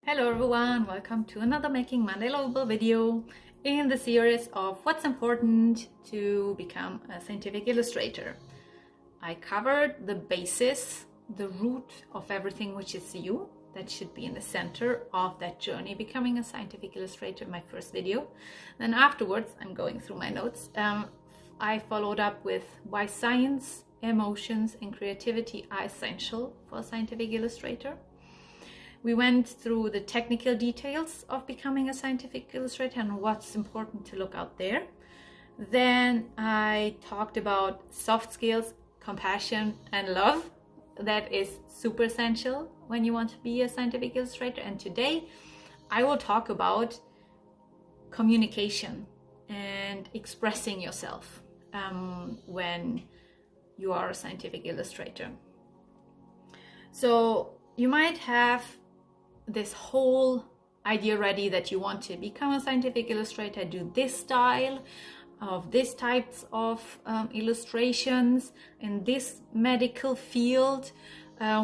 Hello everyone, welcome to another Making Monday Lovable video in the series of what's important to become a scientific illustrator. I covered the basis, the root of everything, which is you. That should be in the center of that journey, becoming a scientific illustrator in my first video. Then afterwards, I'm going through my notes. I followed up with why science, emotions, and creativity are essential for a scientific illustrator. We went through the technical details of becoming a scientific illustrator and what's important to look out there. Then I talked about soft skills, compassion, and love. That is super essential when you want to be a scientific illustrator. And today I will talk about communication and expressing yourself when you are a scientific illustrator. So you might have this whole idea ready that you want to become a scientific illustrator, do this style of these types of illustrations in this medical field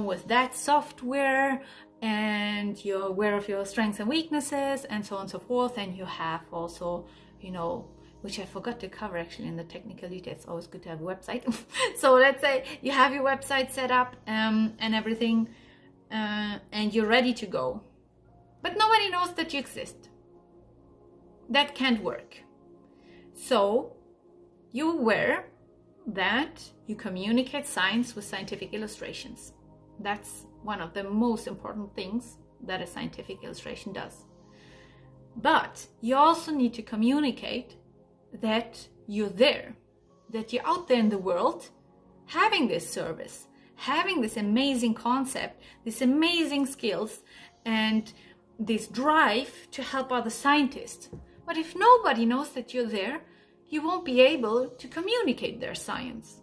with that software, and you're aware of your strengths and weaknesses and so on and so forth. And you have also, which I forgot to cover actually in the technical details. It's always good to have a website. So let's say you have your website set up and everything, and you're ready to go, but nobody knows that you exist. That can't work. So you're aware that you communicate science with scientific illustrations. That's one of the most important things that a scientific illustration does. But you also need to communicate that you're there, that you're out there in the world having this service, having this amazing concept, these amazing skills, and this drive to help other scientists. But if nobody knows that you're there, you won't be able to communicate their science.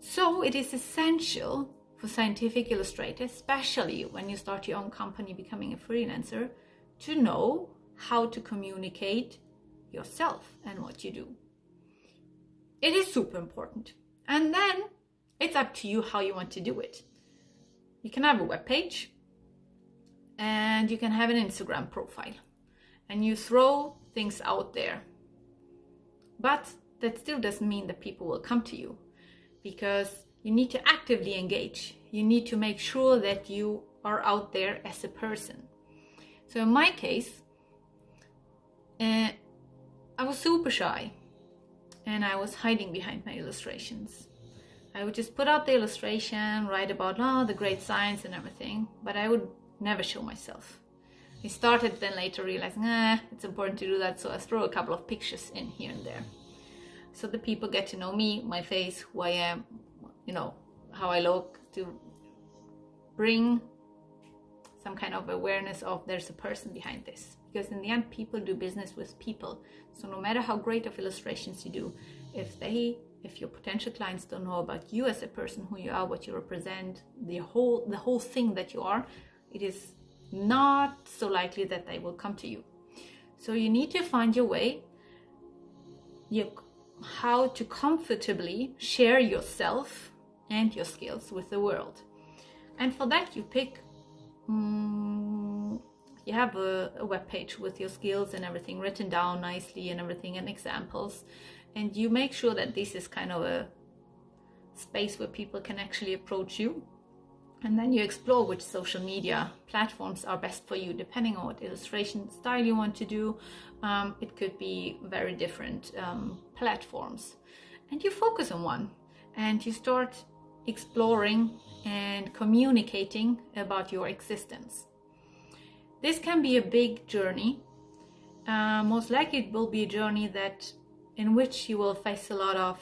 So it is essential for scientific illustrators, especially when you start your own company, becoming a freelancer, to know how to communicate yourself and what you do. It is super important. And then it's up to you how you want to do it. You can have a web page and you can have an Instagram profile and you throw things out there. But that still doesn't mean that people will come to you, because you need to actively engage. You need to make sure that you are out there as a person. So in my case, I was super shy and I was hiding behind my illustrations. I would just put out the illustration, write about the great science and everything, but I would never show myself. I started then later realizing, it's important to do that, so I throw a couple of pictures in here and there. So the people get to know me, my face, who I am, how I look, to bring some kind of awareness of there's a person behind this. Because in the end, people do business with people. So no matter how great of illustrations you do, if your potential clients don't know about you as a person, who you are, what you represent, the whole thing that you are, it is not so likely that they will come to you. So you need to find your way, how to comfortably share yourself and your skills with the world. And for that you pick, you have a web page with your skills and everything written down nicely and everything, and examples. And you make sure that this is kind of a space where people can actually approach you. And then you explore which social media platforms are best for you, depending on what illustration style you want to do. It could be very different platforms. And you focus on one and you start exploring and communicating about your existence. This can be a big journey. Most likely it will be a journey in which you will face a lot of,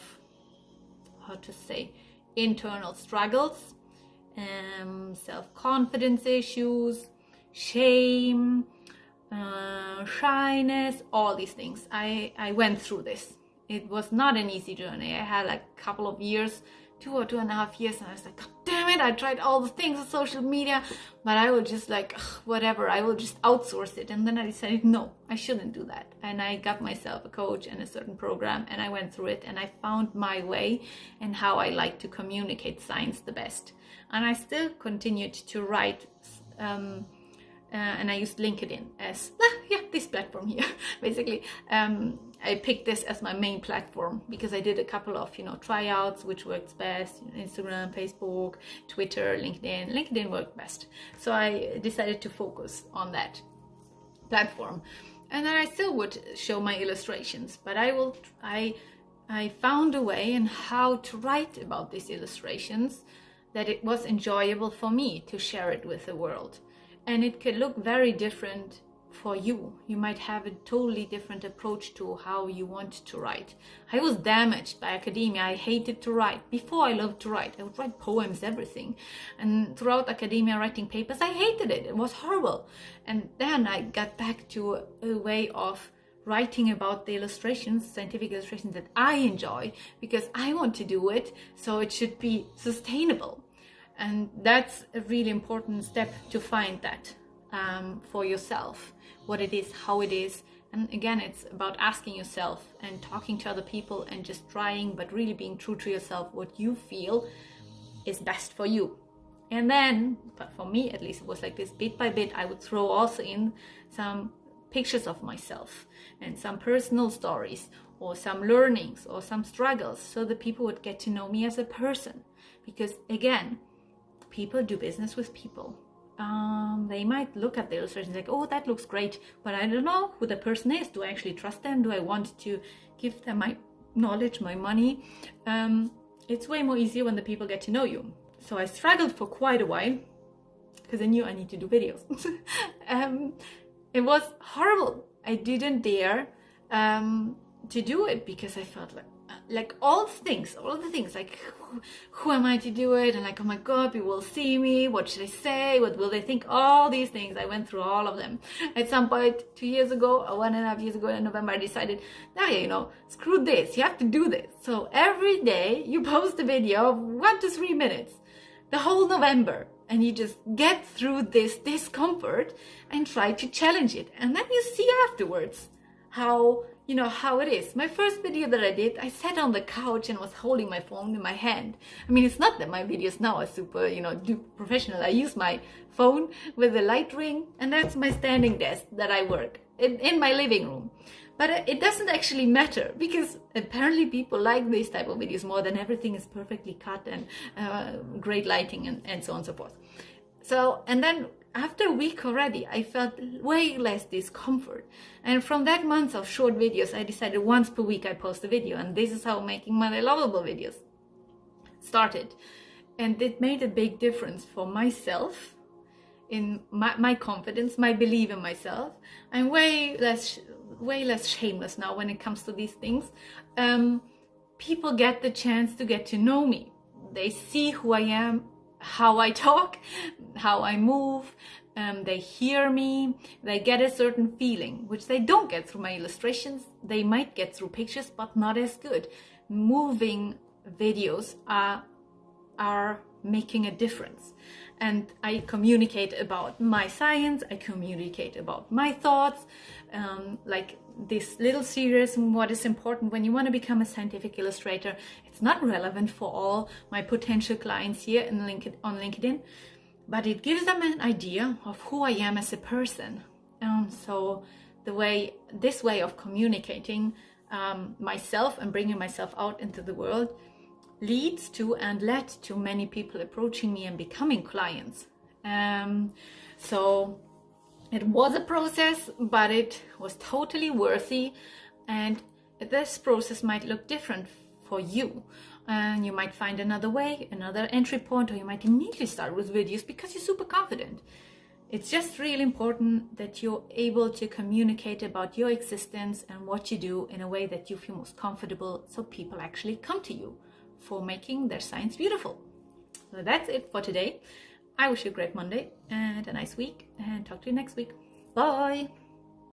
internal struggles, self-confidence issues, shame, shyness, all these things. I went through this. It was not an easy journey. I had like a couple of years, 2 or 2.5 years, and I was like, God damn it, I tried all the things on social media, but I would just whatever, I will just outsource it. And then I decided, no, I shouldn't do that. And I got myself a coach and a certain program, and I went through it, and I found my way and how I like to communicate science the best. And I still continued to write and I used LinkedIn as, this platform here, basically. I picked this as my main platform because I did a couple of, tryouts, which works best, Instagram, Facebook, Twitter, LinkedIn. LinkedIn worked best. So I decided to focus on that platform. And then I still would show my illustrations, but I found a way in how to write about these illustrations that it was enjoyable for me to share it with the world. And it could look very different for you. You might have a totally different approach to how you want to write. I was damaged by academia. I hated to write. Before, I loved to write. I would write poems, everything. And throughout academia, writing papers, I hated it. It was horrible. And then I got back to a way of writing about the illustrations, scientific illustrations that I enjoy, because I want to do it, so it should be sustainable. And that's a really important step to find that for yourself, what it is, how it is. And again, it's about asking yourself and talking to other people and just trying, but really being true to yourself, what you feel is best for you. And then, but for me at least, it was like this, bit by bit, I would throw also in some pictures of myself and some personal stories or some learnings or some struggles, so that people would get to know me as a person. Because again, people do business with people. They might look at the illustrations like, oh, that looks great, but I don't know who the person is. Do I actually trust them? Do I want to give them my knowledge, my money? It's way more easier when the people get to know you. So I struggled for quite a while because I knew I need to do videos. It was horrible. I didn't dare to do it because I felt like all of the things, like who am I to do it? And like, oh my God, people will see me. What should I say? What will they think? All these things. I went through all of them. At some point, 2 years ago, or 1.5 years ago in November, I decided, screw this. You have to do this. So every day you post a video of 1 to 3 minutes, the whole November. And you just get through this discomfort and try to challenge it. And then you see afterwards how it is. My first video that I did, I sat on the couch and was holding my phone in my hand. I mean, it's not that my videos now are super, professional. I use my phone with a light ring, and that's my standing desk that I work in my living room. But it doesn't actually matter, because apparently people like these type of videos more than everything is perfectly cut and great lighting and so on and so forth. So, and then after a week already, I felt way less discomfort. And from that month of short videos, I decided once per week I post a video. And this is how making Monday Lovable videos started. And it made a big difference for myself, in my confidence, my belief in myself. I'm way less shameless now when it comes to these things. People get the chance to get to know me. They see who I am, how I talk, how I move. They hear me. They get a certain feeling, which they don't get through my illustrations. They might get through pictures, but not as good. Moving videos are making a difference. And I communicate about my science, I communicate about my thoughts, like this little series, what is important when you want to become a scientific illustrator. It's not relevant for all my potential clients here on LinkedIn, but it gives them an idea of who I am as a person. So this way of communicating myself and bringing myself out into the world leads to and led to many people approaching me and becoming clients. So it was a process, but it was totally worthy. And this process might look different for you. And you might find another way, another entry point, or you might immediately start with videos because you're super confident. It's just really important that you're able to communicate about your existence and what you do in a way that you feel most comfortable, so people actually come to you for making their science beautiful. So that's it for today. I wish you a great Monday and a nice week, and talk to you next week. Bye!